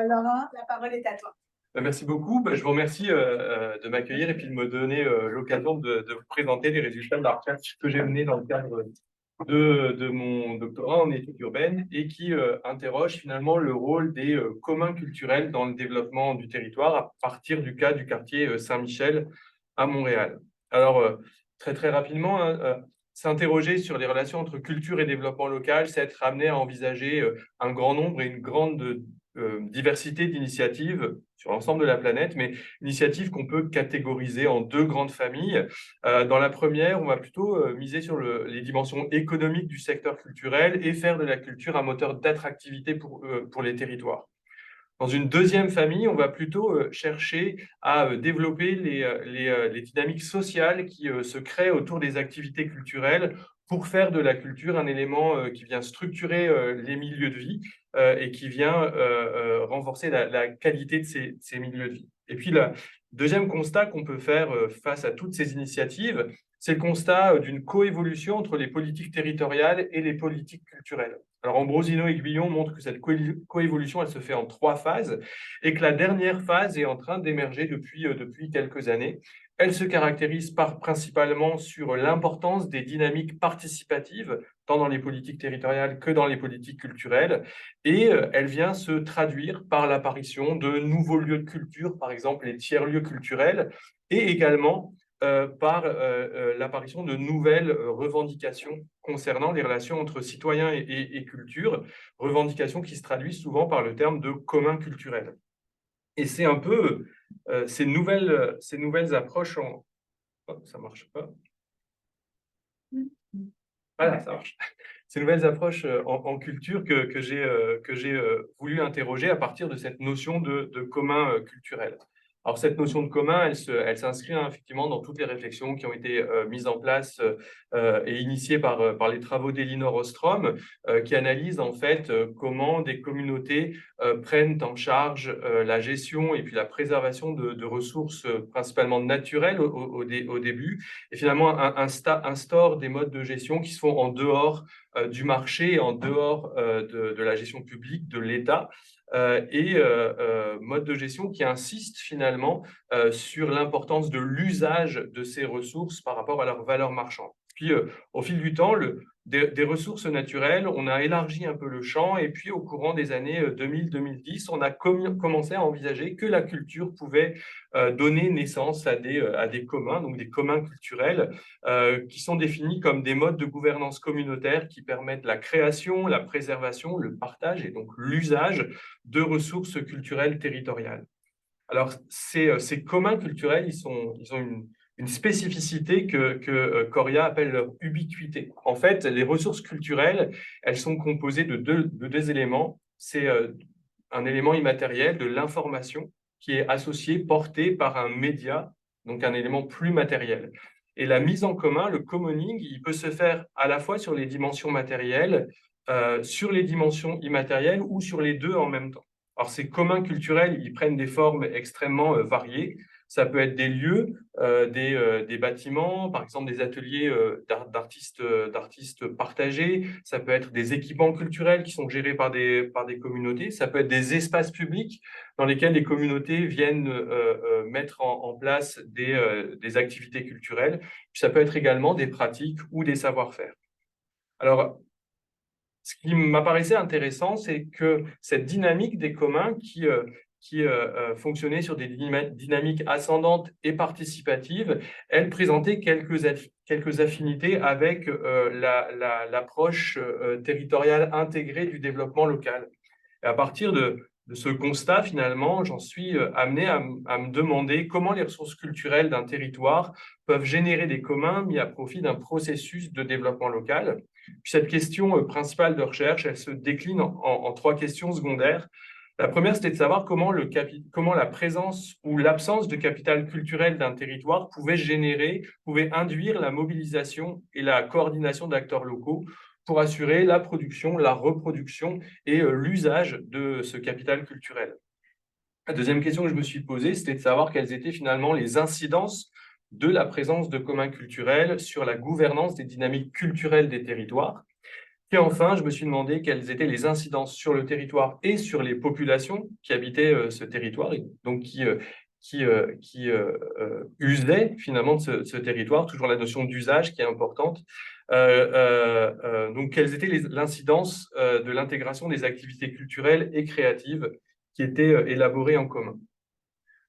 Laurent, la parole est à toi. Merci beaucoup. Je vous remercie de m'accueillir et puis de me donner l'occasion de vous présenter les résultats de la recherche que j'ai menée dans le cadre de mon doctorat en études urbaines et qui interroge finalement le rôle des communs culturels dans le développement du territoire à partir du cas du quartier Saint-Michel à Montréal. Alors, très rapidement, hein, s'interroger sur les relations entre culture et développement local, c'est être amené à envisager un grand nombre et une grande diversité d'initiatives sur l'ensemble de la planète, mais initiatives qu'on peut catégoriser en deux grandes familles. Dans la première, on va plutôt miser sur les dimensions économiques du secteur culturel et faire de la culture un moteur d'attractivité pour les territoires. Dans une deuxième famille, on va plutôt chercher à développer les dynamiques sociales qui se créent autour des activités culturelles pour faire de la culture un élément qui vient structurer les milieux de vie et qui vient renforcer la qualité de ces milieux de vie. Et puis, le deuxième constat qu'on peut faire face à toutes ces initiatives, c'est le constat d'une coévolution entre les politiques territoriales et les politiques culturelles. Alors, Ambrosino et Guillon montrent que cette coévolution, elle se fait en trois phases et que la dernière phase est en train d'émerger depuis quelques années. Elle se caractérise principalement sur l'importance des dynamiques participatives, tant dans les politiques territoriales que dans les politiques culturelles, et elle vient se traduire par l'apparition de nouveaux lieux de culture, par exemple les tiers-lieux culturels, et également par l'apparition de nouvelles revendications concernant les relations entre citoyens et culture, revendications qui se traduisent souvent par le terme de commun culturel. Et c'est un peu ces nouvelles approches en... Oh, ça ne marche pas. Voilà, ça marche. Ces nouvelles approches en culture que j'ai voulu interroger à partir de cette notion de commun culturel. Alors, cette notion de commun, elle s'inscrit effectivement dans toutes les réflexions qui ont été mises en place et initiées par les travaux d'Elinor Ostrom, qui analysent en fait comment des communautés prennent en charge la gestion et puis la préservation de ressources principalement naturelles au début, et finalement instaurent des modes de gestion qui se font en dehors du marché, en dehors de la gestion publique, de l'État, et mode de gestion qui insiste finalement sur l'importance de l'usage de ces ressources par rapport à leur valeur marchande. Puis, au fil du temps, des ressources naturelles, on a élargi un peu le champ, et puis au courant des années 2000-2010, on a commencé à envisager que la culture pouvait donner naissance à des communs, donc des communs culturels, qui sont définis comme des modes de gouvernance communautaire qui permettent la création, la préservation, le partage et donc l'usage de ressources culturelles territoriales. Alors, ces communs culturels, ils ont une spécificité que Coria appelle leur ubiquité. En fait, les ressources culturelles, elles sont composées de deux éléments. C'est un élément immatériel de l'information qui est associé, porté par un média, donc un élément plus matériel. Et la mise en commun, le commoning, il peut se faire à la fois sur les dimensions matérielles, sur les dimensions immatérielles ou sur les deux en même temps. Alors, ces communs culturels, ils prennent des formes extrêmement variées. Ça peut être des lieux, des bâtiments, par exemple des ateliers d'artistes partagés. Ça peut être des équipements culturels qui sont gérés par des communautés. Ça peut être des espaces publics dans lesquels les communautés viennent mettre en place des activités culturelles. Puis ça peut être également des pratiques ou des savoir-faire. Alors, ce qui m'apparaissait intéressant, c'est que cette dynamique des communs qui fonctionnait sur des dynamiques ascendantes et participatives, elle présentait quelques affinités avec l'approche territoriale intégrée du développement local. Et à partir de ce constat, finalement, j'en suis amené à me demander comment les ressources culturelles d'un territoire peuvent générer des communs mis à profit d'un processus de développement local. Puis cette question principale de recherche, elle se décline en trois questions secondaires. La première, c'était de savoir comment la présence ou l'absence de capital culturel d'un territoire pouvait induire la mobilisation et la coordination d'acteurs locaux pour assurer la production, la reproduction et l'usage de ce capital culturel. La deuxième question que je me suis posée, c'était de savoir quelles étaient finalement les incidences de la présence de communs culturels sur la gouvernance des dynamiques culturelles des territoires. Puis enfin, je me suis demandé quelles étaient les incidences sur le territoire et sur les populations qui habitaient ce territoire, et donc qui usaient finalement de ce territoire, toujours la notion d'usage qui est importante. Donc, quelles étaient l'incidence de l'intégration des activités culturelles et créatives qui étaient élaborées en commun.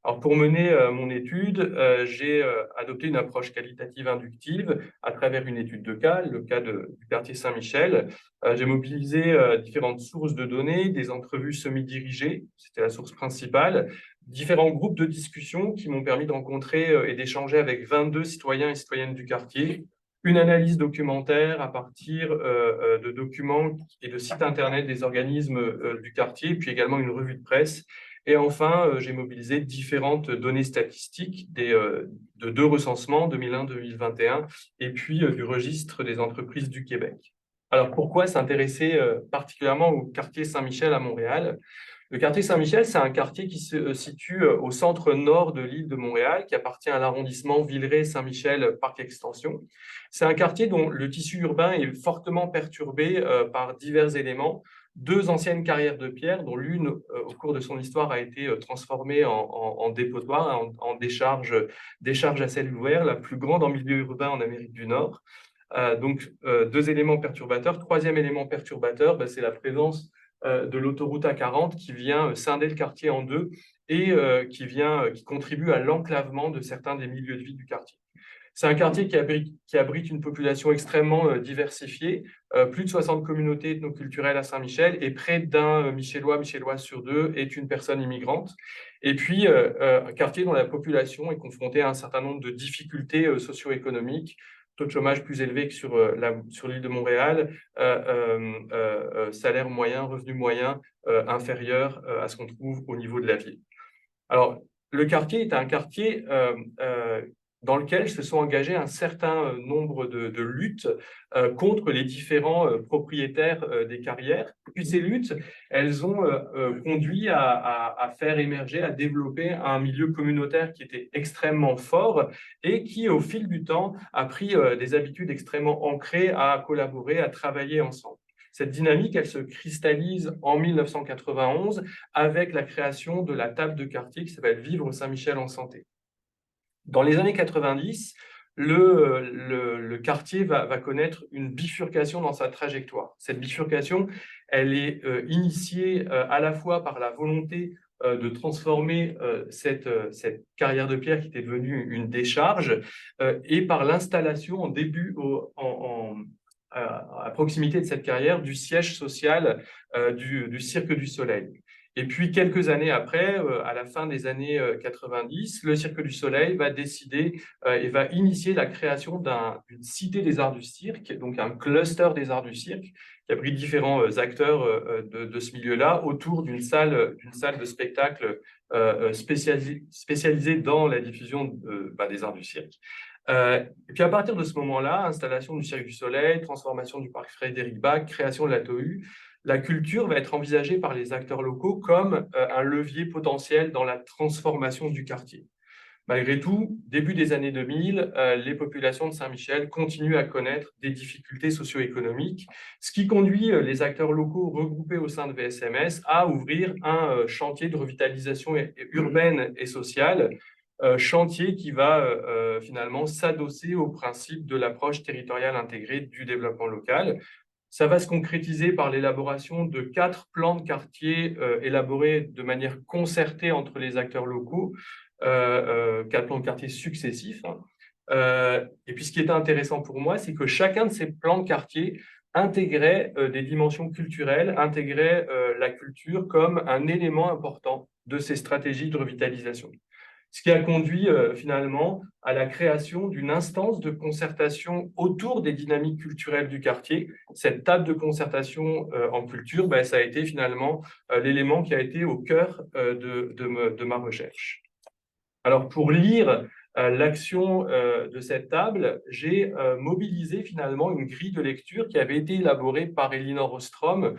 Alors, pour mener mon étude, j'ai adopté une approche qualitative inductive à travers une étude de cas, le cas du quartier Saint-Michel. J'ai mobilisé différentes sources de données, des entrevues semi-dirigées, c'était la source principale, différents groupes de discussion qui m'ont permis de rencontrer et d'échanger avec 22 citoyens et citoyennes du quartier, une analyse documentaire à partir de documents et de sites internet des organismes du quartier, puis également une revue de presse. Et enfin, j'ai mobilisé différentes données statistiques de deux recensements, 2001-2021, et puis du registre des entreprises du Québec. Alors, pourquoi s'intéresser particulièrement au quartier Saint-Michel à Montréal? Le quartier Saint-Michel, c'est un quartier qui se situe au centre nord de l'île de Montréal, qui appartient à l'arrondissement Villeray-Saint-Michel-Parc-Extension. C'est un quartier dont le tissu urbain est fortement perturbé par divers éléments. Deux anciennes carrières de pierre, dont l'une, au cours de son histoire, a été transformée en dépotoir, en décharge à ciel ouvert, la plus grande en milieu urbain en Amérique du Nord. Donc, deux éléments perturbateurs. Troisième élément perturbateur, c'est la présence de l'autoroute A40 qui vient scinder le quartier en deux et qui contribue à l'enclavement de certains des milieux de vie du quartier. C'est un quartier qui abrite une population extrêmement diversifiée, plus de 60 communautés ethnoculturelles à Saint-Michel, et près d'un Michellois sur deux est une personne immigrante. Et puis, un quartier dont la population est confrontée à un certain nombre de difficultés socio-économiques, taux de chômage plus élevé que sur l'île de Montréal, salaire moyen, revenu moyen inférieur à ce qu'on trouve au niveau de la ville. Alors, le quartier est un quartier dans lequel se sont engagés un certain nombre de luttes contre les différents propriétaires des carrières. Puis ces luttes, elles ont conduit à faire émerger, à développer un milieu communautaire qui était extrêmement fort et qui, au fil du temps, a pris des habitudes extrêmement ancrées à collaborer, à travailler ensemble. Cette dynamique, elle se cristallise en 1991 avec la création de la table de quartier qui s'appelle Vivre Saint-Michel en santé. Dans les années 90, le quartier va connaître une bifurcation dans sa trajectoire. Cette bifurcation, elle est initiée à la fois par la volonté de transformer cette carrière de pierre qui était devenue une décharge et par l'installation à proximité de cette carrière du siège social du Cirque du Soleil. Et puis, quelques années après, à la fin des années 90, le Cirque du Soleil va décider et va initier la création d'une cité des arts du cirque, donc un cluster des arts du cirque, qui abrite différents acteurs de ce milieu-là autour d'une salle de spectacle spécialisée dans la diffusion des arts du cirque. Et puis à partir de ce moment-là, installation du Cirque du Soleil, transformation du parc Frédéric Bach, création de la TOU, la culture va être envisagée par les acteurs locaux comme un levier potentiel dans la transformation du quartier. Malgré tout, début des années 2000, les populations de Saint-Michel continuent à connaître des difficultés socio-économiques, ce qui conduit les acteurs locaux regroupés au sein de VSMS à ouvrir un chantier de revitalisation urbaine et sociale, chantier qui va finalement s'adosser au principe de l'approche territoriale intégrée du développement local. Ça va se concrétiser par l'élaboration de 4 plans de quartier élaborés de manière concertée entre les acteurs locaux, 4 plans de quartier successifs. Et puis, ce qui était intéressant pour moi, c'est que chacun de ces plans de quartier intégrait des dimensions culturelles, intégrait la culture comme un élément important de ces stratégies de revitalisation. Ce qui a conduit finalement à la création d'une instance de concertation autour des dynamiques culturelles du quartier. Cette table de concertation en culture, ça a été finalement l'élément qui a été au cœur de ma recherche. Alors, pour lire l'action de cette table, j'ai mobilisé finalement une grille de lecture qui avait été élaborée par Elinor Ostrom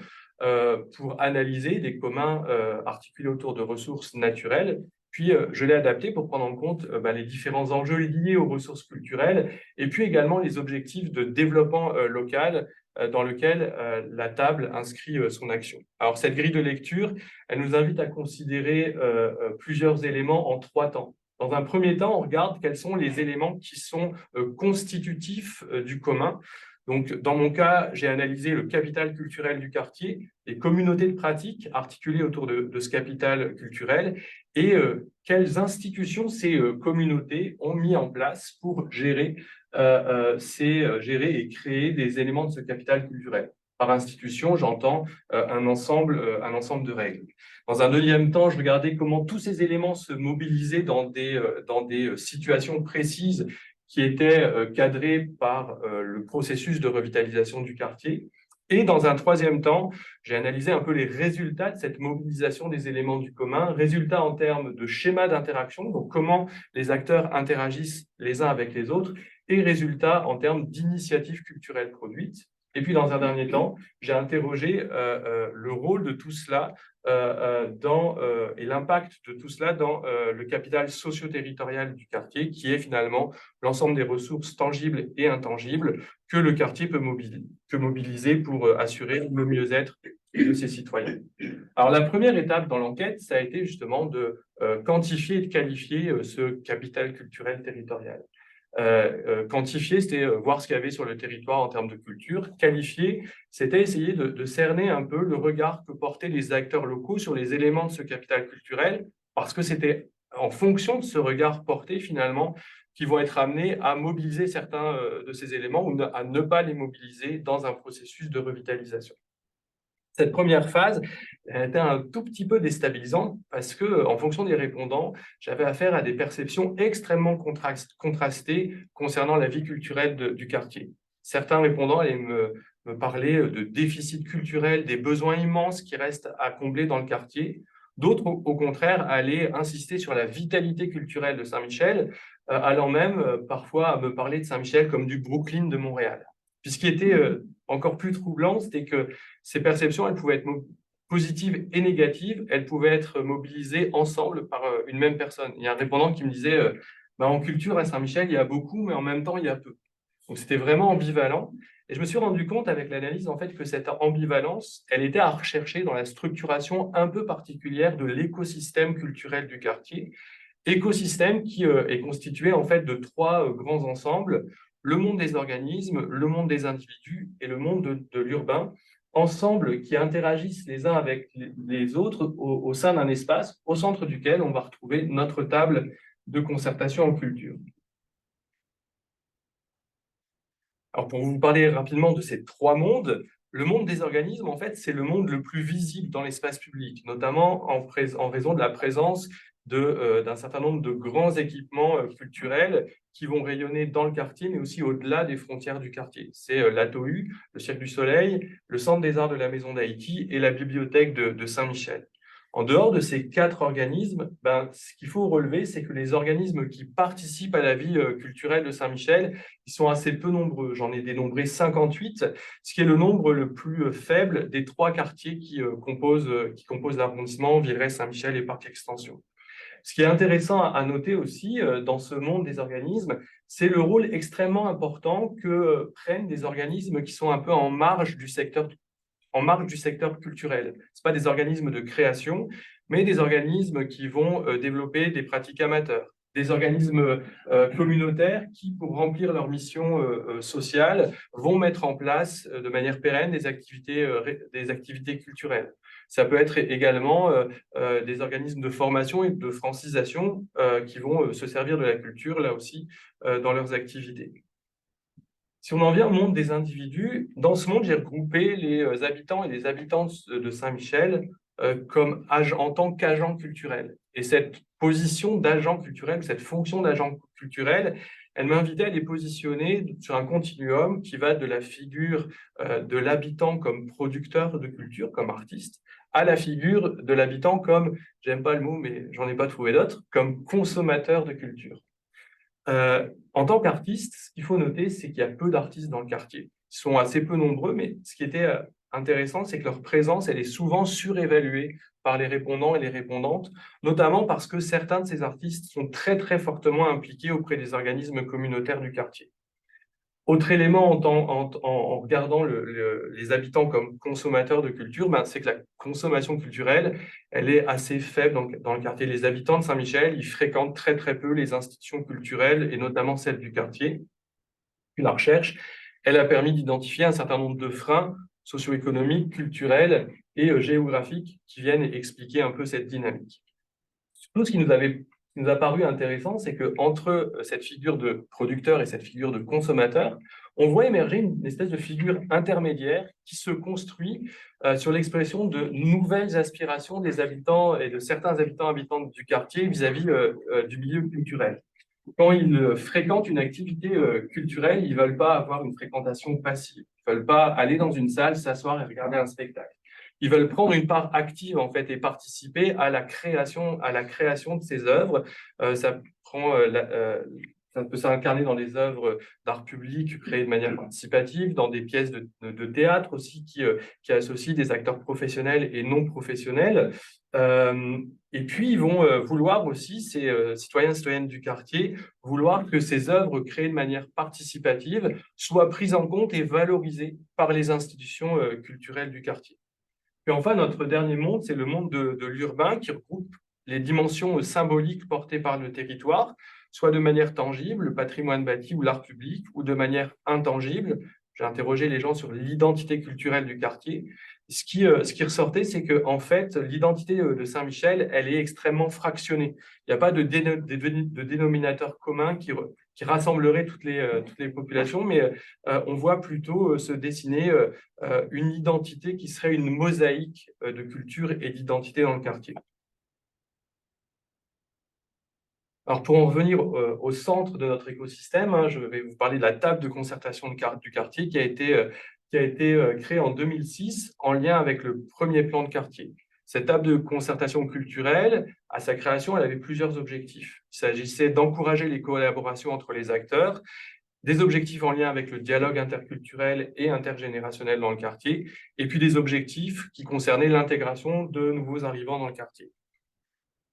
pour analyser des communs articulés autour de ressources naturelles. Puis, je l'ai adapté pour prendre en compte les différents enjeux liés aux ressources culturelles et puis également les objectifs de développement local dans lequel la table inscrit son action. Alors, cette grille de lecture, elle nous invite à considérer plusieurs éléments en 3 temps. Dans un premier temps, on regarde quels sont les éléments qui sont constitutifs du commun. Donc, dans mon cas, j'ai analysé le capital culturel du quartier, les communautés de pratique articulées autour de ce capital culturel et quelles institutions ces communautés ont mis en place pour gérer et créer des éléments de ce capital culturel. Par institution, j'entends un ensemble de règles. Dans un deuxième temps, je regardais comment tous ces éléments se mobilisaient dans des situations précises qui étaient cadrées par le processus de revitalisation du quartier. Et dans un troisième temps, j'ai analysé un peu les résultats de cette mobilisation des éléments du commun, résultats en termes de schéma d'interaction, donc comment les acteurs interagissent les uns avec les autres, et résultats en termes d'initiatives culturelles produites. Et puis, dans un dernier temps, j'ai interrogé le rôle de tout cela et l'impact de tout cela dans le capital socio-territorial du quartier, qui est finalement l'ensemble des ressources tangibles et intangibles que le quartier peut mobiliser pour assurer le mieux-être de ses citoyens. Alors, la première étape dans l'enquête, ça a été justement de quantifier et de qualifier ce capital culturel territorial. Quantifier, c'était voir ce qu'il y avait sur le territoire en termes de culture. Qualifier, c'était essayer de cerner un peu le regard que portaient les acteurs locaux sur les éléments de ce capital culturel, parce que c'était en fonction de ce regard porté, finalement, qu'ils vont être amenés à mobiliser certains de ces éléments ou à ne pas les mobiliser dans un processus de revitalisation. Cette première phase était un tout petit peu déstabilisante parce que, en fonction des répondants, j'avais affaire à des perceptions extrêmement contrastées concernant la vie culturelle du quartier. Certains répondants allaient me parler de déficit culturel, des besoins immenses qui restent à combler dans le quartier. D'autres, au contraire, allaient insister sur la vitalité culturelle de Saint-Michel, allant même parfois à me parler de Saint-Michel comme du Brooklyn de Montréal. Puis ce qui était encore plus troublant, c'était que ces perceptions, elles pouvaient être positives et négatives, elles pouvaient être mobilisées ensemble par une même personne. Il y a un répondant qui me disait en culture à Saint-Michel, il y a beaucoup, mais en même temps, il y a peu. Donc c'était vraiment ambivalent. Et je me suis rendu compte avec l'analyse en fait, que cette ambivalence, elle était à rechercher dans la structuration un peu particulière de l'écosystème culturel du quartier. Écosystème qui est constitué en fait de 3 grands ensembles: le monde des organismes, le monde des individus et le monde de l'urbain, ensemble qui interagissent les uns avec les autres au sein d'un espace au centre duquel on va retrouver notre table de concertation en culture. Alors, pour vous parler rapidement de ces 3 mondes, le monde des organismes, en fait, c'est le monde le plus visible dans l'espace public, notamment en raison de la présence d'un certain nombre de grands équipements culturels qui vont rayonner dans le quartier, mais aussi au-delà des frontières du quartier. C'est l'ATOU, le Cirque du Soleil, le Centre des Arts de la Maison d'Haïti et la Bibliothèque de Saint-Michel. En dehors de ces 4 organismes, ce qu'il faut relever, c'est que les organismes qui participent à la vie culturelle de Saint-Michel, ils sont assez peu nombreux. J'en ai dénombré 58, ce qui est le nombre le plus faible des 3 quartiers qui composent l'arrondissement, Villeray, Saint-Michel et Parc Extension. Ce qui est intéressant à noter aussi dans ce monde des organismes, c'est le rôle extrêmement important que prennent des organismes qui sont un peu en marge du secteur culturel. Ce pas des organismes de création, mais des organismes qui vont développer des pratiques amateurs, des organismes communautaires qui, pour remplir leur mission sociale, vont mettre en place de manière pérenne des activités culturelles. Ça peut être également des organismes de formation et de francisation qui vont se servir de la culture, là aussi, dans leurs activités. Si on en vient au monde des individus, dans ce monde, j'ai regroupé les habitants et les habitantes de Saint-Michel en tant qu'agents culturels. Et cette position d'agent culturel, cette fonction d'agent culturel, elle m'invitait à les positionner sur un continuum qui va de la figure de l'habitant comme producteur de culture, comme artiste, à la figure de l'habitant comme, j'aime pas le mot, mais j'en ai pas trouvé d'autre, comme consommateur de culture. En tant qu'artiste, ce qu'il faut noter, c'est qu'il y a peu d'artistes dans le quartier. Ils sont assez peu nombreux, mais ce qui était intéressant, c'est que leur présence, elle est souvent surévaluée par les répondants et les répondantes, notamment parce que certains de ces artistes sont très, très fortement impliqués auprès des organismes communautaires du quartier. Autre élément en regardant les habitants comme consommateurs de culture, ben, c'est que la consommation culturelle, elle est assez faible dans le quartier. Les habitants de Saint-Michel, ils fréquentent très très peu les institutions culturelles et notamment celles du quartier. Puis la recherche, elle a permis d'identifier un certain nombre de freins socio-économiques, culturels et géographiques qui viennent expliquer un peu cette dynamique. Tout ce qui nous a paru intéressant, c'est qu'entre cette figure de producteur et cette figure de consommateur, on voit émerger une espèce de figure intermédiaire qui se construit sur l'expression de nouvelles aspirations des habitants et de certains habitants du quartier vis-à-vis du milieu culturel. Quand ils fréquentent une activité culturelle, ils ne veulent pas avoir une fréquentation passive. Ils ne veulent pas aller dans une salle, s'asseoir et regarder un spectacle. Ils veulent prendre une part active en fait et participer à la création de ces œuvres. Ça prend ça peut s'incarner dans des œuvres d'art public créées de manière participative, dans des pièces de théâtre aussi qui associent des acteurs professionnels et non professionnels. Et puis, ils vont vouloir aussi, ces citoyens et citoyennes du quartier, vouloir que ces œuvres créées de manière participative soient prises en compte et valorisées par les institutions culturelles du quartier. Puis enfin, notre dernier monde, c'est le monde de l'urbain qui regroupe les dimensions symboliques portées par le territoire, soit de manière tangible, le patrimoine bâti ou l'art public, ou de manière intangible. J'ai interrogé les gens sur l'identité culturelle du quartier. Ce qui ressortait, c'est que en fait, l'identité de Saint-Michel, elle est extrêmement fractionnée. Il n'y a pas de dénominateur commun qui rassemblerait toutes les populations, mais on voit plutôt se dessiner une identité qui serait une mosaïque de culture et d'identité dans le quartier. Alors, pour en revenir au centre de notre écosystème, hein, je vais vous parler de la table de concertation du quartier qui a été créée en 2006 en lien avec le premier plan de quartier. Cette table de concertation culturelle, à sa création, elle avait plusieurs objectifs. Il s'agissait d'encourager les collaborations entre les acteurs, des objectifs en lien avec le dialogue interculturel et intergénérationnel dans le quartier, et puis des objectifs qui concernaient l'intégration de nouveaux arrivants dans le quartier.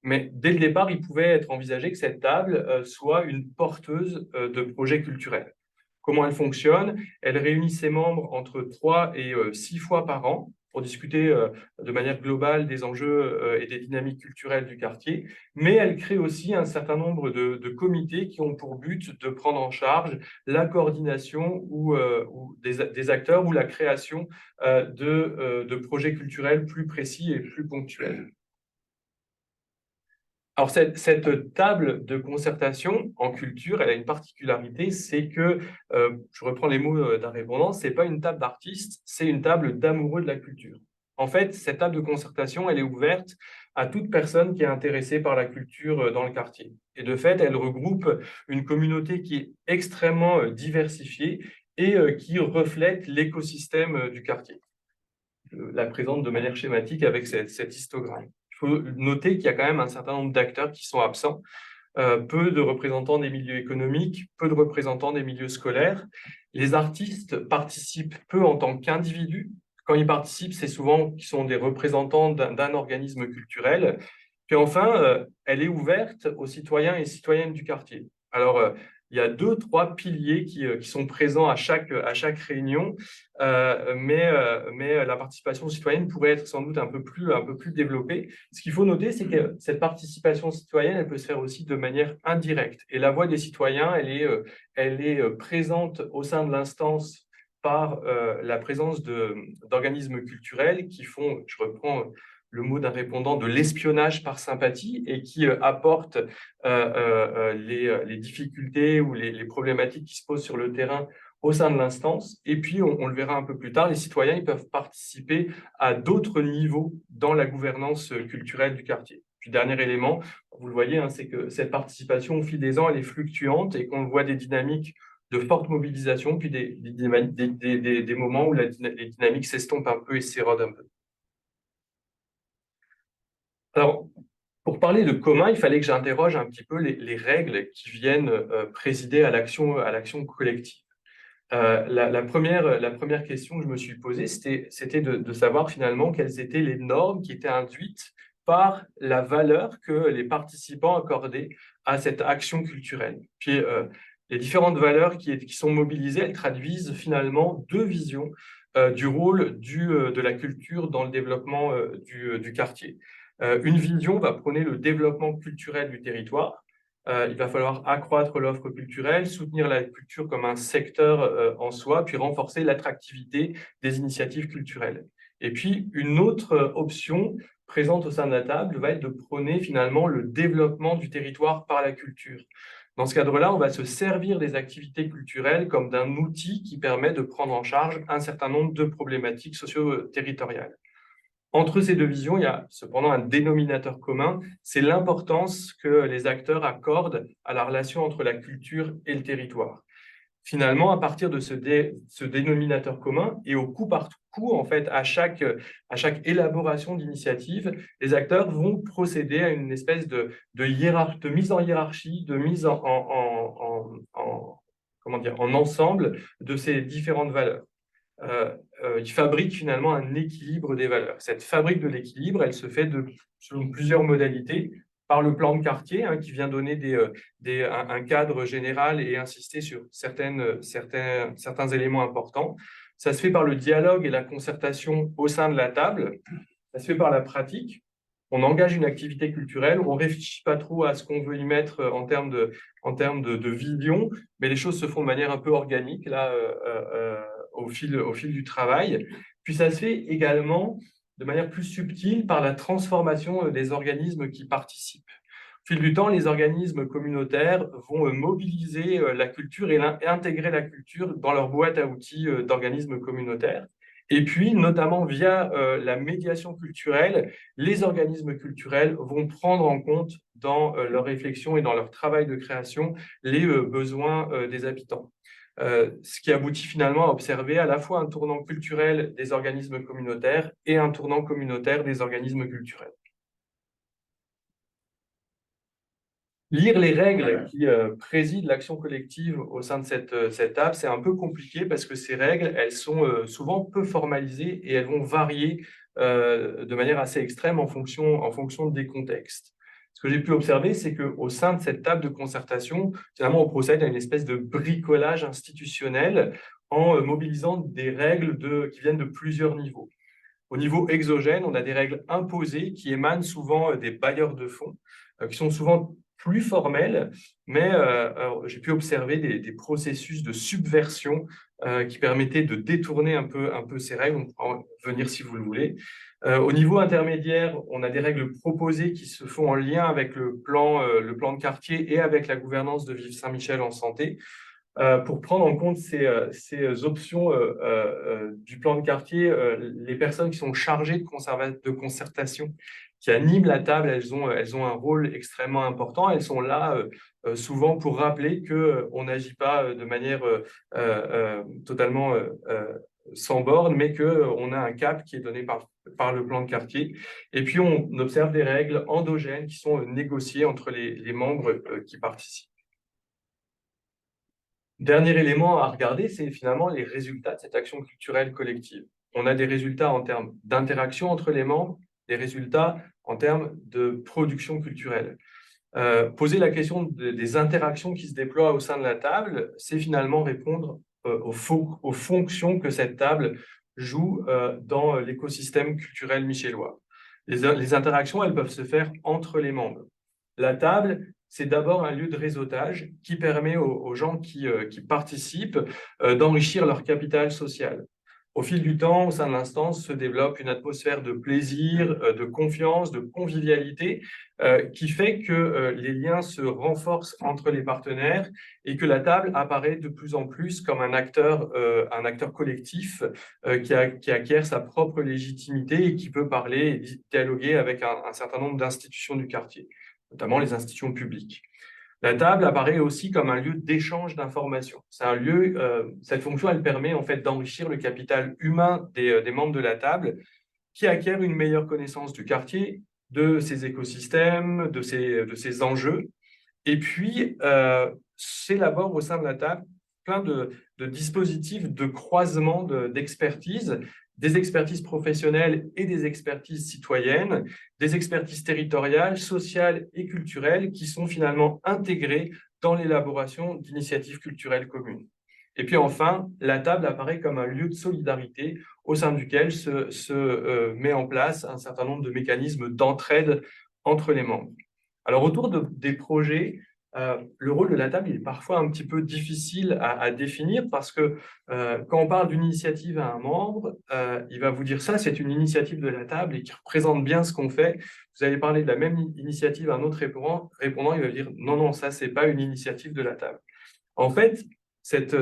Mais dès le départ, il pouvait être envisagé que cette table soit une porteuse de projets culturels. Comment elle fonctionne? Elle réunit ses membres entre 3 et 6 fois par an pour discuter de manière globale des enjeux et des dynamiques culturelles du quartier, mais elle crée aussi un certain nombre de comités qui ont pour but de prendre en charge la coordination ou des acteurs ou la création de projets culturels plus précis et plus ponctuels. Alors, cette table de concertation en culture, elle a une particularité, c'est que, je reprends les mots d'un répondant, ce n'est pas une table d'artistes, c'est une table d'amoureux de la culture. En fait, cette table de concertation, elle est ouverte à toute personne qui est intéressée par la culture dans le quartier. Et de fait, elle regroupe une communauté qui est extrêmement diversifiée et qui reflète l'écosystème du quartier. Je la présente de manière schématique avec cet histogramme. Il faut noter qu'il y a quand même un certain nombre d'acteurs qui sont absents, peu de représentants des milieux économiques, peu de représentants des milieux scolaires. Les artistes participent peu en tant qu'individus. Quand ils participent, c'est souvent qu'ils sont des représentants d'un organisme culturel. Puis enfin, elle est ouverte aux citoyens et citoyennes du quartier. Alors, il y a 2, 3 piliers qui sont présents à chaque réunion, mais la participation citoyenne pourrait être sans doute un peu plus développée. Ce qu'il faut noter, c'est que cette participation citoyenne, elle peut se faire aussi de manière indirecte. Et la voix des citoyens, elle est présente au sein de l'instance par la présence d'organismes culturels qui font, je reprends le mot d'un répondant, de l'espionnage par sympathie et qui apportent les difficultés ou les problématiques qui se posent sur le terrain au sein de l'instance. Et puis, on le verra un peu plus tard, les citoyens ils peuvent participer à d'autres niveaux dans la gouvernance culturelle du quartier. Puis, dernier élément, vous le voyez, hein, c'est que cette participation au fil des ans, elle est fluctuante et qu'on voit des dynamiques de forte mobilisation, puis des moments où les dynamiques s'estompent un peu et s'érodent un peu. Alors, pour parler de commun, il fallait que j'interroge un petit peu les règles qui viennent présider à l'action collective. La première question que je me suis posée, c'était de savoir finalement quelles étaient les normes qui étaient induites par la valeur que les participants accordaient à cette action culturelle. Puis, Les différentes valeurs qui sont mobilisées, elles traduisent finalement deux visions du rôle de la culture dans le développement du quartier. Une vision va prôner le développement culturel du territoire. Il va falloir accroître l'offre culturelle, soutenir la culture comme un secteur en soi, puis renforcer l'attractivité des initiatives culturelles. Et puis, une autre option présente au sein de la table va être de prôner finalement le développement du territoire par la culture. Dans ce cadre-là, on va se servir des activités culturelles comme d'un outil qui permet de prendre en charge un certain nombre de problématiques socio-territoriales. Entre ces deux visions, il y a cependant un dénominateur commun, c'est l'importance que les acteurs accordent à la relation entre la culture et le territoire. Finalement, à partir de ce dénominateur commun et au coup par coup, en fait, à chaque élaboration d'initiative, les acteurs vont procéder à une espèce de mise en hiérarchie, de mise comment dire, en ensemble de ces différentes valeurs. Ils fabriquent finalement un équilibre des valeurs. Cette fabrique de l'équilibre, elle se fait selon plusieurs modalités, par le plan de quartier, qui vient donner un cadre général et insister sur certains éléments importants. Ça se fait par le dialogue et la concertation au sein de la table. Ça se fait par la pratique. On engage une activité culturelle, on ne réfléchit pas trop à ce qu'on veut y mettre en termes de vision, mais les choses se font de manière un peu organique là, au fil du travail. Puis ça se fait également de manière plus subtile par la transformation des organismes qui participent. Au fil du temps, les organismes communautaires vont mobiliser la culture et intégrer la culture dans leur boîte à outils d'organismes communautaires. Et puis, notamment via la médiation culturelle, les organismes culturels vont prendre en compte dans leur réflexion et dans leur travail de création les besoins des habitants. Ce qui aboutit finalement à observer à la fois un tournant culturel des organismes communautaires et un tournant communautaire des organismes culturels. Lire les règles qui président l'action collective au sein de cette table, c'est un peu compliqué parce que ces règles, elles sont souvent peu formalisées et elles vont varier de manière assez extrême en fonction des contextes. Ce que j'ai pu observer, c'est qu'au sein de cette table de concertation, finalement, on procède à une espèce de bricolage institutionnel en mobilisant des règles qui viennent de plusieurs niveaux. Au niveau exogène, on a des règles imposées qui émanent souvent des bailleurs de fonds, qui sont souvent plus formelles, mais j'ai pu observer des processus de subversion qui permettaient de détourner un peu ces règles. On pourra en venir si vous le voulez. Au niveau intermédiaire, on a des règles proposées qui se font en lien avec le plan de quartier et avec la gouvernance de Vive Saint-Michel en santé. Pour prendre en compte ces options du plan de quartier, les personnes qui sont chargées de concertation, qui animent la table, elles ont un rôle extrêmement important. Elles sont là souvent pour rappeler qu'on n'agit pas de manière totalement sans borne, mais qu'on a un cap qui est donné par le plan de quartier. Et puis, on observe des règles endogènes qui sont négociées entre les membres qui participent. Dernier élément à regarder, c'est finalement les résultats de cette action culturelle collective. On a des résultats en termes d'interaction entre les membres, des résultats en termes de production culturelle. Poser la question des interactions qui se déploient au sein de la table, c'est finalement répondre aux fonctions que cette table joue dans l'écosystème culturel michellois. Les interactions, elles peuvent se faire entre les membres. La table, c'est d'abord un lieu de réseautage qui permet aux gens qui participent d'enrichir leur capital social. Au fil du temps, au sein de l'instance, se développe une atmosphère de plaisir, de confiance, de convivialité qui fait que les liens se renforcent entre les partenaires et que la table apparaît de plus en plus comme un acteur collectif qui acquiert sa propre légitimité et qui peut parler et dialoguer avec un certain nombre d'institutions du quartier, notamment les institutions publiques. La table apparaît aussi comme un lieu d'échange d'informations. C'est un lieu, cette fonction, elle permet en fait d'enrichir le capital humain des membres de la table qui acquièrent une meilleure connaissance du quartier, de ses écosystèmes, de ses enjeux. Et puis, s'élaborent au sein de la table plein de dispositifs de croisement d'expertise, des expertises professionnelles et des expertises citoyennes, des expertises territoriales, sociales et culturelles qui sont finalement intégrées dans l'élaboration d'initiatives culturelles communes. Et puis enfin, la table apparaît comme un lieu de solidarité au sein duquel se met en place un certain nombre de mécanismes d'entraide entre les membres. Alors autour des projets, le rôle de la table est parfois un petit peu difficile à définir parce que quand on parle d'une initiative à un membre, il va vous dire ça, c'est une initiative de la table et qui représente bien ce qu'on fait. Vous allez parler de la même initiative à un autre répondant, il va dire non, non, ça, c'est pas une initiative de la table. En fait, cette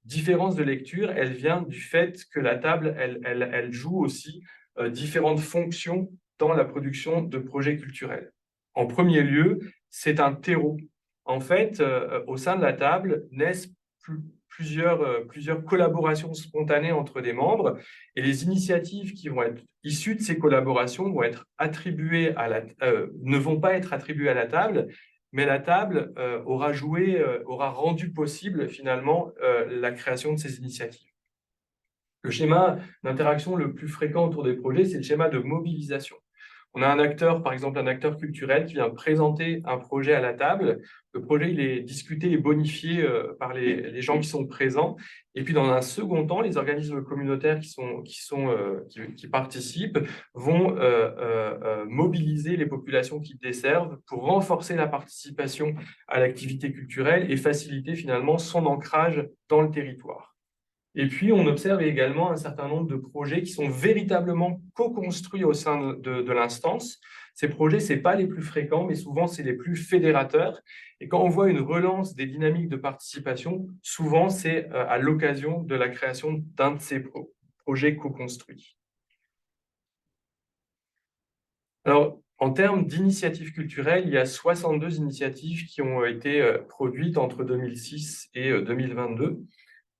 différence de lecture, elle vient du fait que la table, elle joue aussi différentes fonctions dans la production de projets culturels. En premier lieu, c'est un terreau. En fait, au sein de la table naissent plusieurs collaborations spontanées entre des membres et les initiatives qui vont être issues de ces collaborations vont être attribuées ne vont pas être attribuées à la table, mais la table aura rendu possible finalement la création de ces initiatives. Le schéma d'interaction le plus fréquent autour des projets, c'est le schéma de mobilisation. On a un acteur, par exemple un acteur culturel, qui vient présenter un projet à la table. Le projet, il est discuté et bonifié par les gens qui sont présents. Et puis, dans un second temps, les organismes communautaires qui participent vont mobiliser les populations qu'ils desservent pour renforcer la participation à l'activité culturelle et faciliter finalement son ancrage dans le territoire. Et puis, on observe également un certain nombre de projets qui sont véritablement co-construits au sein de l'instance. Ces projets, ce n'est pas les plus fréquents, mais souvent, c'est les plus fédérateurs. Et quand on voit une relance des dynamiques de participation, souvent, c'est à l'occasion de la création d'un de ces projets co-construits. Alors, en termes d'initiatives culturelles, il y a 62 initiatives qui ont été produites entre 2006 et 2022.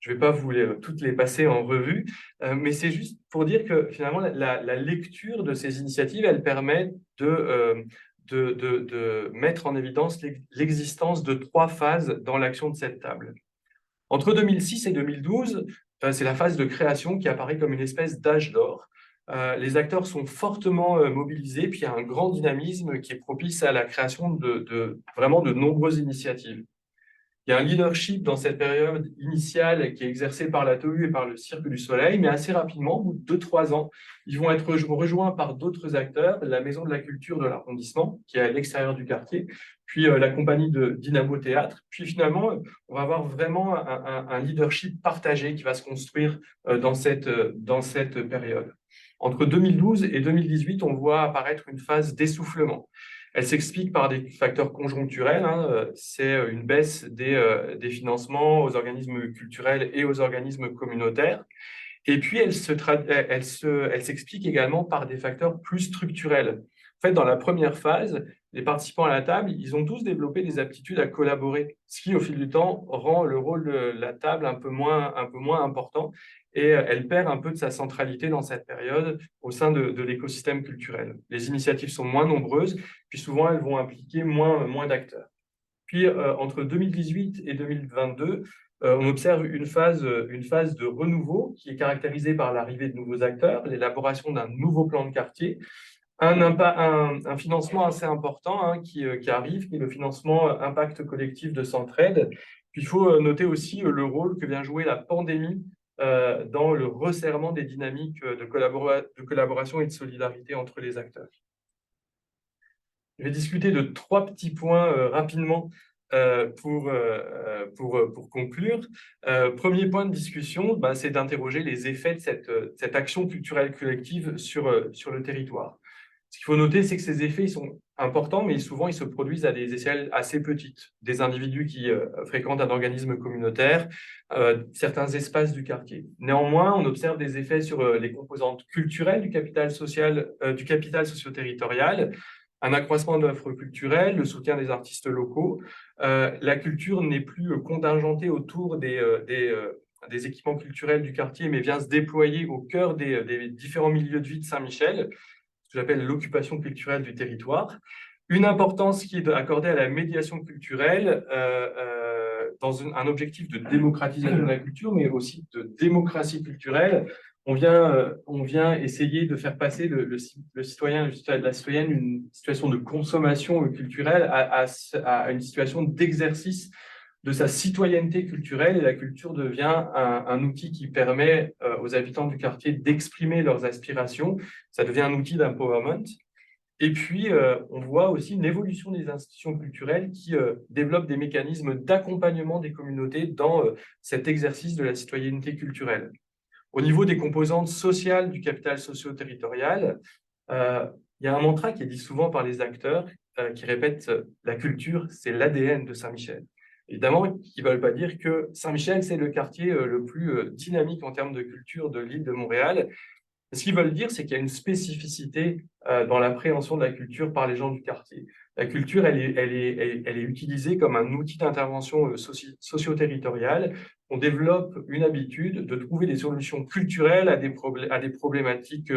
Je ne vais pas vous toutes les passer en revue, mais c'est juste pour dire que finalement, la lecture de ces initiatives, elle permet de mettre en évidence l'existence de 3 phases dans l'action de cette table. Entre 2006 et 2012, c'est la phase de création qui apparaît comme une espèce d'âge d'or. Les acteurs sont fortement mobilisés, puis il y a un grand dynamisme qui est propice à la création vraiment de nombreuses initiatives. Il y a un leadership dans cette période initiale qui est exercé par la TOU et par le Cirque du Soleil, mais assez rapidement, au bout de 2-3 ans, ils vont être rejoints par d'autres acteurs, la Maison de la Culture de l'arrondissement, qui est à l'extérieur du quartier, puis la compagnie de Dynamo Théâtre. Puis finalement, on va avoir vraiment un leadership partagé qui va se construire dans cette période. Entre 2012 et 2018, on voit apparaître une phase d'essoufflement. Elle s'explique par des facteurs conjoncturels. C'est une baisse des financements aux organismes culturels et aux organismes communautaires. Et puis, elle s'explique également par des facteurs plus structurels. En fait, dans la première phase, les participants à la table, ils ont tous développé des aptitudes à collaborer, ce qui, au fil du temps, rend le rôle de la table un peu moins important et elle perd un peu de sa centralité dans cette période au sein de l'écosystème culturel. Les initiatives sont moins nombreuses, puis souvent, elles vont impliquer moins d'acteurs. Puis, entre 2018 et 2022, on observe une phase de renouveau qui est caractérisée par l'arrivée de nouveaux acteurs, l'élaboration d'un nouveau plan de quartier, un financement assez important qui arrive, qui est le financement Impact Collectif de Centraide. Puis il faut noter aussi le rôle que vient jouer la pandémie dans le resserrement des dynamiques de collaboration et de solidarité entre les acteurs. Je vais discuter de 3 petits points rapidement pour conclure. Premier point de discussion, c'est d'interroger les effets de cette action culturelle collective sur le territoire. Ce qu'il faut noter, c'est que ces effets ils sont importants, mais souvent ils se produisent à des échelles assez petites. Des individus qui fréquentent un organisme communautaire, certains espaces du quartier. Néanmoins, on observe des effets sur les composantes culturelles du capital socio-territorial, un accroissement de l'offre culturelle, le soutien des artistes locaux. La culture n'est plus contingentée autour des équipements culturels du quartier, mais vient se déployer au cœur des différents milieux de vie de Saint-Michel, ce que j'appelle l'occupation culturelle du territoire. Une importance qui est accordée à la médiation culturelle dans un objectif de démocratisation de la culture, mais aussi de démocratie culturelle. on vient essayer de faire passer le citoyen, la citoyenne, une situation de consommation culturelle à une situation d'exercice de sa citoyenneté culturelle, et la culture devient un outil qui permet aux habitants du quartier d'exprimer leurs aspirations. Ça devient un outil d'empowerment. Et puis, on voit aussi une évolution des institutions culturelles qui développent des mécanismes d'accompagnement des communautés dans cet exercice de la citoyenneté culturelle. Au niveau des composantes sociales du capital socio-territorial, il y a un mantra qui est dit souvent par les acteurs qui répètent la culture, c'est l'ADN de Saint-Michel. Évidemment, ils ne veulent pas dire que Saint-Michel, c'est le quartier le plus dynamique en termes de culture de l'île de Montréal. Ce qu'ils veulent dire, c'est qu'il y a une spécificité dans l'appréhension de la culture par les gens du quartier. La culture, elle est utilisée comme un outil d'intervention socio-territoriale. On développe une habitude de trouver des solutions culturelles à des problématiques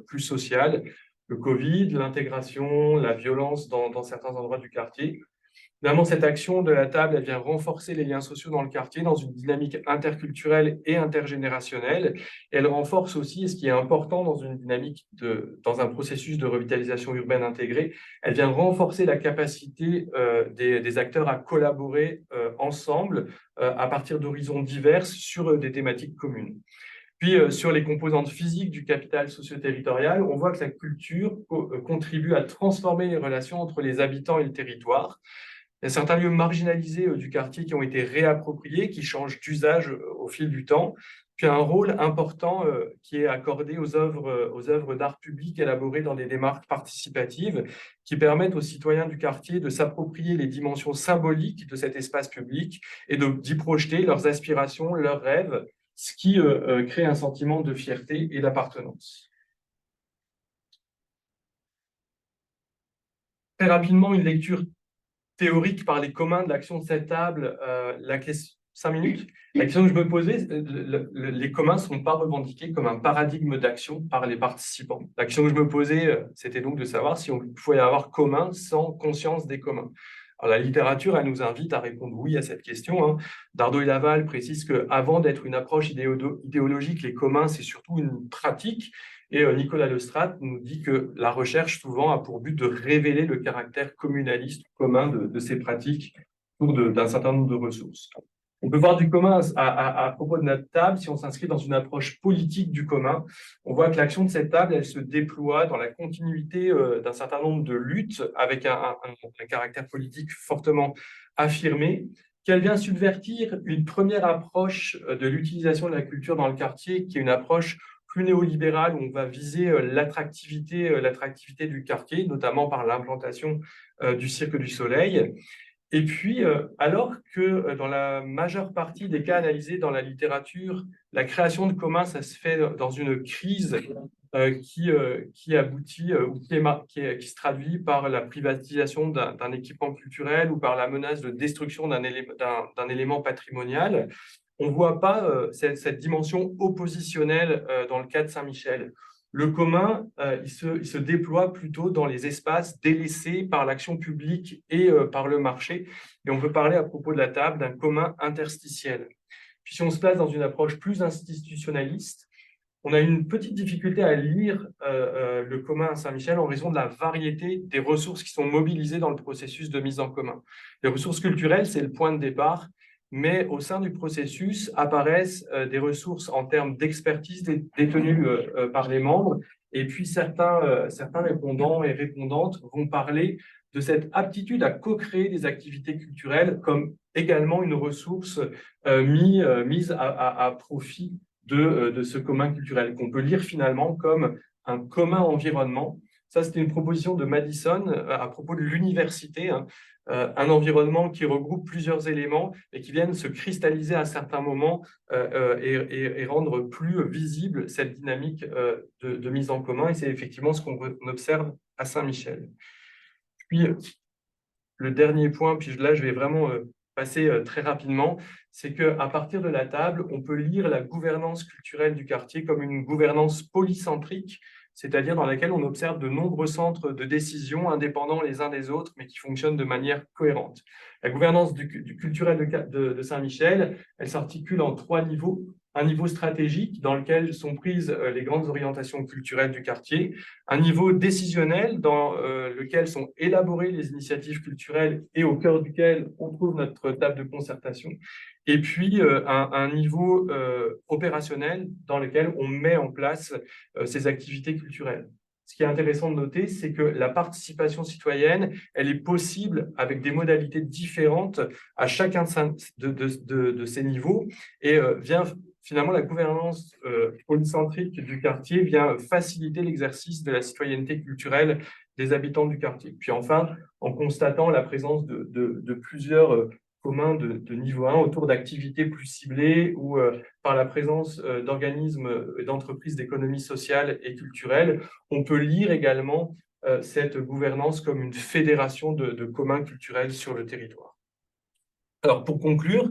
plus sociales. Le Covid, l'intégration, la violence dans certains endroits du quartier. Finalement, cette action de la table, elle vient renforcer les liens sociaux dans le quartier dans une dynamique interculturelle et intergénérationnelle. Elle renforce aussi, et ce qui est important dans une dynamique, dans un processus de revitalisation urbaine intégrée, elle vient renforcer la capacité des acteurs à collaborer ensemble à partir d'horizons divers sur des thématiques communes. Puis, sur les composantes physiques du capital socio-territorial, on voit que la culture contribue à transformer les relations entre les habitants et le territoire. Il y a certains lieux marginalisés du quartier qui ont été réappropriés, qui changent d'usage au fil du temps. Puis un rôle important qui est accordé aux œuvres d'art public élaborées dans des démarches participatives qui permettent aux citoyens du quartier de s'approprier les dimensions symboliques de cet espace public et d'y projeter leurs aspirations, leurs rêves, ce qui crée un sentiment de fierté et d'appartenance. Très rapidement, une lecture théorique par les communs de l'action de cette table, 5 minutes. La question que je me posais, les communs ne sont pas revendiqués comme un paradigme d'action par les participants. La question que je me posais, c'était donc de savoir si on pouvait avoir commun sans conscience des communs. Alors, la littérature, elle nous invite à répondre oui à cette question. Dardo et Laval précisent qu'avant d'être une approche idéologique, les communs, c'est surtout une pratique. Et Nicolas Lestrade nous dit que la recherche, souvent, a pour but de révéler le caractère communaliste commun de ces pratiques autour d'un certain nombre de ressources. On peut voir du commun à propos de notre table, si on s'inscrit dans une approche politique du commun. On voit que l'action de cette table, elle se déploie dans la continuité d'un certain nombre de luttes avec un caractère politique fortement affirmé, qu'elle vient subvertir une première approche de l'utilisation de la culture dans le quartier, qui est une approche plus néolibérale, où on va viser l'attractivité du quartier, notamment par l'implantation du Cirque du Soleil. Et puis, alors que dans la majeure partie des cas analysés dans la littérature, la création de communs, ça se fait dans une crise qui aboutit ou qui se traduit par la privatisation d'un équipement culturel ou par la menace de destruction d'un élément patrimonial. On ne voit pas cette dimension oppositionnelle dans le cas de Saint-Michel. Le commun, il se déploie plutôt dans les espaces délaissés par l'action publique et par le marché. Et on peut parler à propos de la table d'un commun interstitiel. Puis si on se place dans une approche plus institutionnaliste, on a une petite difficulté à lire le commun à Saint-Michel en raison de la variété des ressources qui sont mobilisées dans le processus de mise en commun. Les ressources culturelles, c'est le point de départ, mais au sein du processus apparaissent des ressources en termes d'expertise détenues par les membres, et puis certains répondants et répondantes vont parler de cette aptitude à co-créer des activités culturelles comme également une ressource mise à profit de ce commun culturel, qu'on peut lire finalement comme un commun environnement. Ça, c'était une proposition de Madison à propos de l'université, un environnement qui regroupe plusieurs éléments et qui viennent se cristalliser à certains moments et rendre plus visible cette dynamique de mise en commun. Et c'est effectivement ce qu'on observe à Saint-Michel. Puis, le dernier point, puis là, je vais vraiment passer très rapidement, c'est qu'à partir de la table, on peut lire la gouvernance culturelle du quartier comme une gouvernance polycentrique, c'est-à-dire dans laquelle on observe de nombreux centres de décision indépendants les uns des autres, mais qui fonctionnent de manière cohérente. La gouvernance du culturel de Saint-Michel, elle s'articule en 3 niveaux. un niveau stratégique dans lequel sont prises les grandes orientations culturelles du quartier, un niveau décisionnel dans lequel sont élaborées les initiatives culturelles et au cœur duquel on trouve notre table de concertation, et puis un niveau opérationnel dans lequel on met en place ces activités culturelles. Ce qui est intéressant de noter, c'est que la participation citoyenne, elle est possible avec des modalités différentes à chacun de ces niveaux et vient finalement la gouvernance polycentrique du quartier vient faciliter l'exercice de la citoyenneté culturelle des habitants du quartier. Puis enfin, en constatant la présence de plusieurs communs de niveau 1 autour d'activités plus ciblées ou par la présence d'organismes et d'entreprises d'économie sociale et culturelle, on peut lire également cette gouvernance comme une fédération de communs culturels sur le territoire. Alors, pour conclure,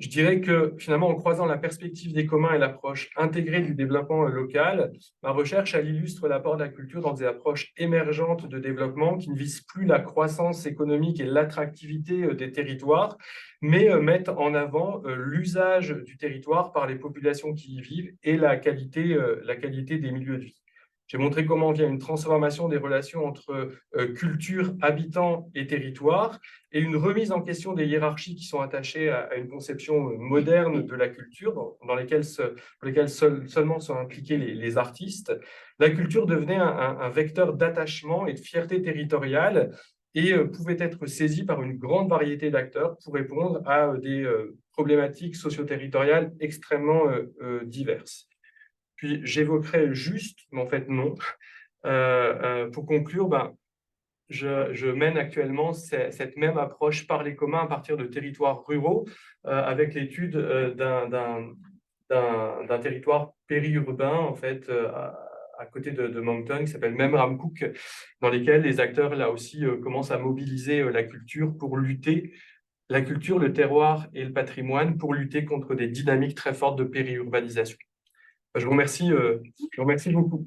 je dirais que finalement, en croisant la perspective des communs et l'approche intégrée du développement local, ma recherche, elle illustre l'apport de la culture dans des approches émergentes de développement qui ne visent plus la croissance économique et l'attractivité des territoires, mais mettent en avant l'usage du territoire par les populations qui y vivent et la qualité des milieux de vie. J'ai montré comment, via une transformation des relations entre culture, habitants et territoire, et une remise en question des hiérarchies qui sont attachées à une conception moderne de la culture, dans lesquelles seulement sont impliqués les artistes, la culture devenait un vecteur d'attachement et de fierté territoriale et pouvait être saisie par une grande variété d'acteurs pour répondre à des problématiques socio-territoriales extrêmement diverses. Puis j'évoquerai juste, mais en fait non, pour conclure, je mène actuellement cette même approche par les communs à partir de territoires ruraux, avec l'étude d'un territoire périurbain, en fait, à côté de Moncton, qui s'appelle Memramcook, dans lesquels les acteurs, là aussi, commencent à mobiliser la culture pour lutter, la culture, le terroir et le patrimoine, pour lutter contre des dynamiques très fortes de périurbanisation. Je vous remercie beaucoup.